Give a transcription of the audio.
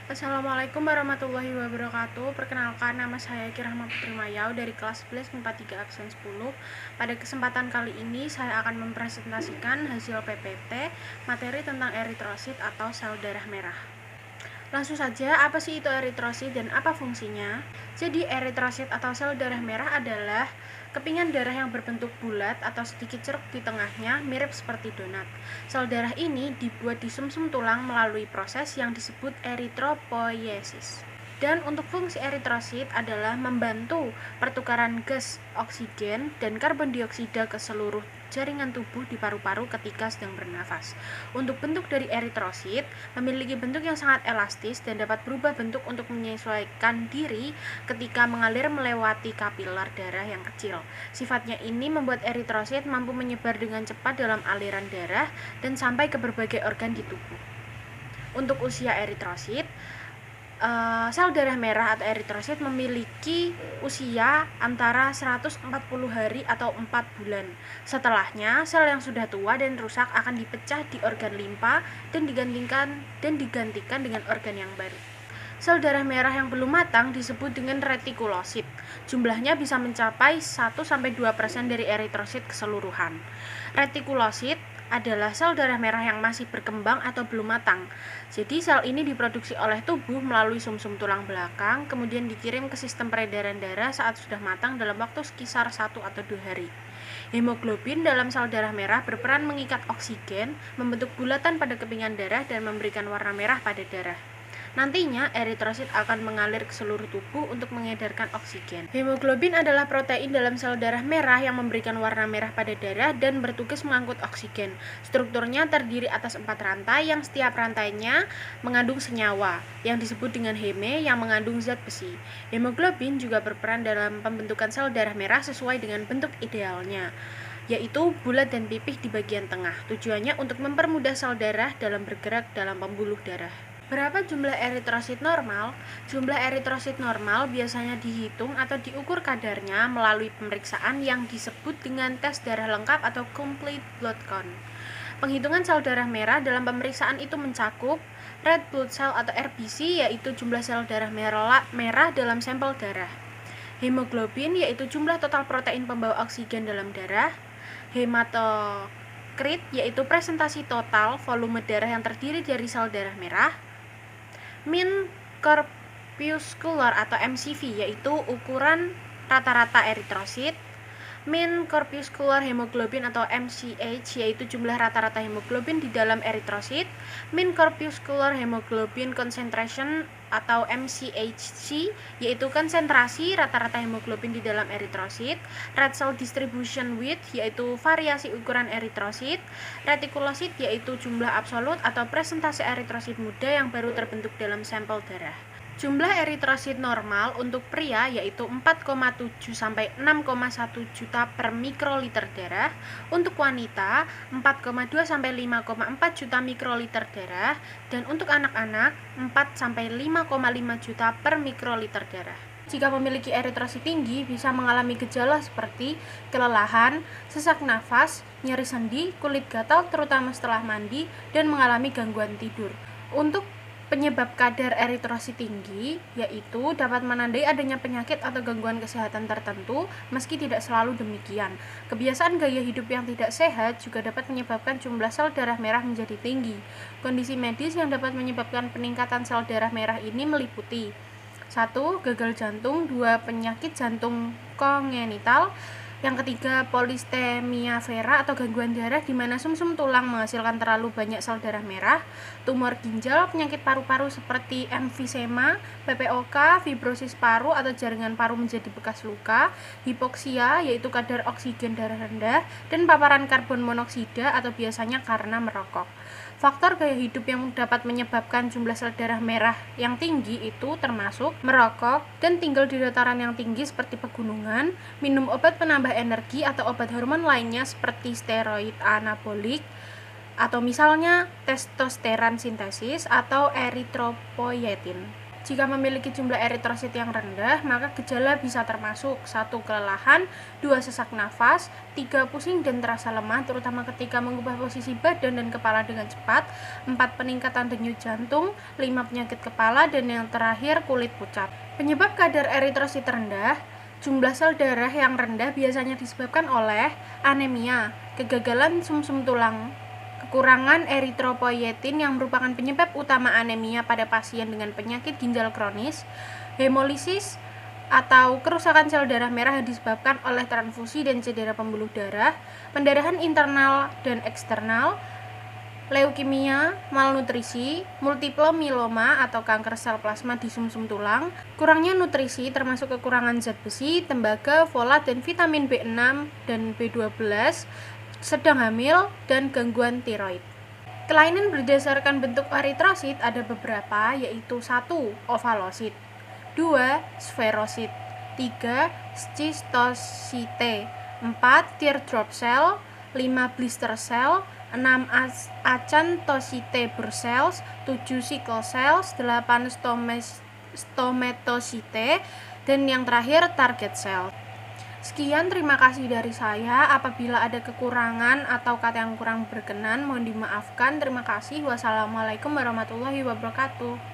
Assalamualaikum warahmatullahi wabarakatuh. Perkenalkan, nama saya Kirahma Putri Mayau dari kelas 11 MIPA 3 absen 10. Pada kesempatan kali ini saya akan mempresentasikan hasil PPT materi tentang eritrosit atau sel darah merah. Langsung saja, apa sih itu eritrosit dan apa fungsinya? Jadi eritrosit atau sel darah merah adalah kepingan darah yang berbentuk bulat atau sedikit ceruk di tengahnya, mirip seperti donat. Sel darah ini dibuat di sumsum tulang melalui proses yang disebut eritropoiesis. Dan untuk fungsi eritrosit adalah membantu pertukaran gas oksigen dan karbon dioksida ke seluruh jaringan tubuh di paru-paru ketika sedang bernafas. Untuk bentuk dari eritrosit memiliki bentuk yang sangat elastis dan dapat berubah bentuk untuk menyesuaikan diri ketika mengalir melewati kapiler darah yang kecil. Sifatnya ini membuat eritrosit mampu menyebar dengan cepat dalam aliran darah dan sampai ke berbagai organ di tubuh. Untuk usia eritrosit, sel darah merah atau eritrosit memiliki usia antara 140 hari atau 4 bulan. Setelahnya, sel yang sudah tua dan rusak akan dipecah di organ limpa dan digantikan dengan organ yang baru. Sel darah merah yang belum matang disebut dengan retikulosit. Jumlahnya bisa mencapai 1-2% dari eritrosit keseluruhan. Retikulosit adalah sel darah merah yang masih berkembang atau belum matang. Jadi sel ini diproduksi oleh tubuh melalui sumsum tulang belakang, kemudian dikirim ke sistem peredaran darah saat sudah matang dalam waktu sekitar 1 atau 2 hari. Hemoglobin dalam sel darah merah berperan mengikat oksigen, membentuk bulatan pada kepingan darah dan memberikan warna merah pada darah. Nantinya, eritrosit akan mengalir ke seluruh tubuh untuk mengedarkan oksigen. Hemoglobin adalah protein dalam sel darah merah yang memberikan warna merah pada darah dan bertugas mengangkut oksigen. Strukturnya terdiri atas 4 rantai yang setiap rantainya mengandung senyawa, yang disebut dengan heme yang mengandung zat besi. Hemoglobin juga berperan dalam pembentukan sel darah merah sesuai dengan bentuk idealnya, yaitu bulat dan pipih di bagian tengah. Tujuannya untuk mempermudah sel darah dalam bergerak dalam pembuluh darah. Berapa jumlah eritrosit normal? Jumlah eritrosit normal biasanya dihitung atau diukur kadarnya melalui pemeriksaan yang disebut dengan tes darah lengkap atau complete blood count. Penghitungan sel darah merah dalam pemeriksaan itu mencakup red blood cell atau RBC, yaitu jumlah sel darah merah dalam sampel darah. Hemoglobin, yaitu jumlah total protein pembawa oksigen dalam darah. Hematokrit, yaitu presentasi total volume darah yang terdiri dari sel darah merah. Mean corpuscular atau MCV, yaitu ukuran rata-rata eritrosit. Mean corpuscular hemoglobin atau MCH, yaitu jumlah rata-rata hemoglobin di dalam eritrosit. Mean corpuscular hemoglobin concentration atau MCHC, yaitu konsentrasi rata-rata hemoglobin di dalam eritrosit. Red cell distribution width, yaitu variasi ukuran eritrosit. Retikulosit, yaitu jumlah absolut atau presentase eritrosit muda yang baru terbentuk dalam sampel darah. Jumlah eritrosit normal untuk pria yaitu 4,7 sampai 6,1 juta per mikroliter darah, untuk wanita 4,2 sampai 5,4 juta mikroliter darah, dan untuk anak-anak 4 sampai 5,5 juta per mikroliter darah. Jika memiliki eritrosit tinggi, bisa mengalami gejala seperti kelelahan, sesak nafas, nyeri sendi, kulit gatal terutama setelah mandi, dan mengalami gangguan tidur. Untuk penyebab kadar eritrosit tinggi, yaitu dapat menandai adanya penyakit atau gangguan kesehatan tertentu, meski tidak selalu demikian. Kebiasaan gaya hidup yang tidak sehat juga dapat menyebabkan jumlah sel darah merah menjadi tinggi. Kondisi medis yang dapat menyebabkan peningkatan sel darah merah ini meliputi 1. Gagal jantung. 2. Penyakit jantung kongenital. Yang ketiga, polistemia vera atau gangguan darah di mana sumsum tulang menghasilkan terlalu banyak sel darah merah. Tumor ginjal, penyakit paru-paru seperti emfisema, PPOK, fibrosis paru atau jaringan paru menjadi bekas luka. Hipoksia, yaitu kadar oksigen darah rendah, dan paparan karbon monoksida atau biasanya karena merokok. Faktor gaya hidup yang dapat menyebabkan jumlah sel darah merah yang tinggi itu termasuk merokok dan tinggal di dataran yang tinggi seperti pegunungan, minum obat penambah energi atau obat hormon lainnya seperti steroid anabolik atau misalnya testosteron sintesis atau eritropoietin. Jika memiliki jumlah eritrosit yang rendah, maka gejala bisa termasuk 1. Kelelahan, 2. Sesak nafas, 3. Pusing dan terasa lemah, terutama ketika mengubah posisi badan dan kepala dengan cepat, 4. Peningkatan denyut jantung, 5. Penyakit kepala, dan yang terakhir kulit pucat. Penyebab kadar eritrosit rendah, jumlah sel darah yang rendah biasanya disebabkan oleh anemia, kegagalan sumsum tulang, kekurangan eritropoietin yang merupakan penyebab utama anemia pada pasien dengan penyakit ginjal kronis, hemolisis atau kerusakan sel darah merah yang disebabkan oleh transfusi dan cedera pembuluh darah, pendarahan internal dan eksternal, leukemia, malnutrisi, multiple myeloma atau kanker sel plasma di sumsum tulang, kurangnya nutrisi termasuk kekurangan zat besi, tembaga, folat, dan vitamin B6 dan B12, sedang hamil, dan gangguan tiroid. Kelainan berdasarkan bentuk eritrosit ada beberapa, yaitu 1. Ovalosit, 2. Sferosit, 3. Schistosite, 4. Teardrop cell, 5. Blister cell, 6. Acanthosite Burr cells, 7. sickle cells, 8. Stomatosite, dan yang terakhir target cell. Sekian, terima kasih dari saya. Apabila ada kekurangan atau kata yang kurang berkenan, mohon dimaafkan. Terima kasih. Wassalamualaikum warahmatullahi wabarakatuh.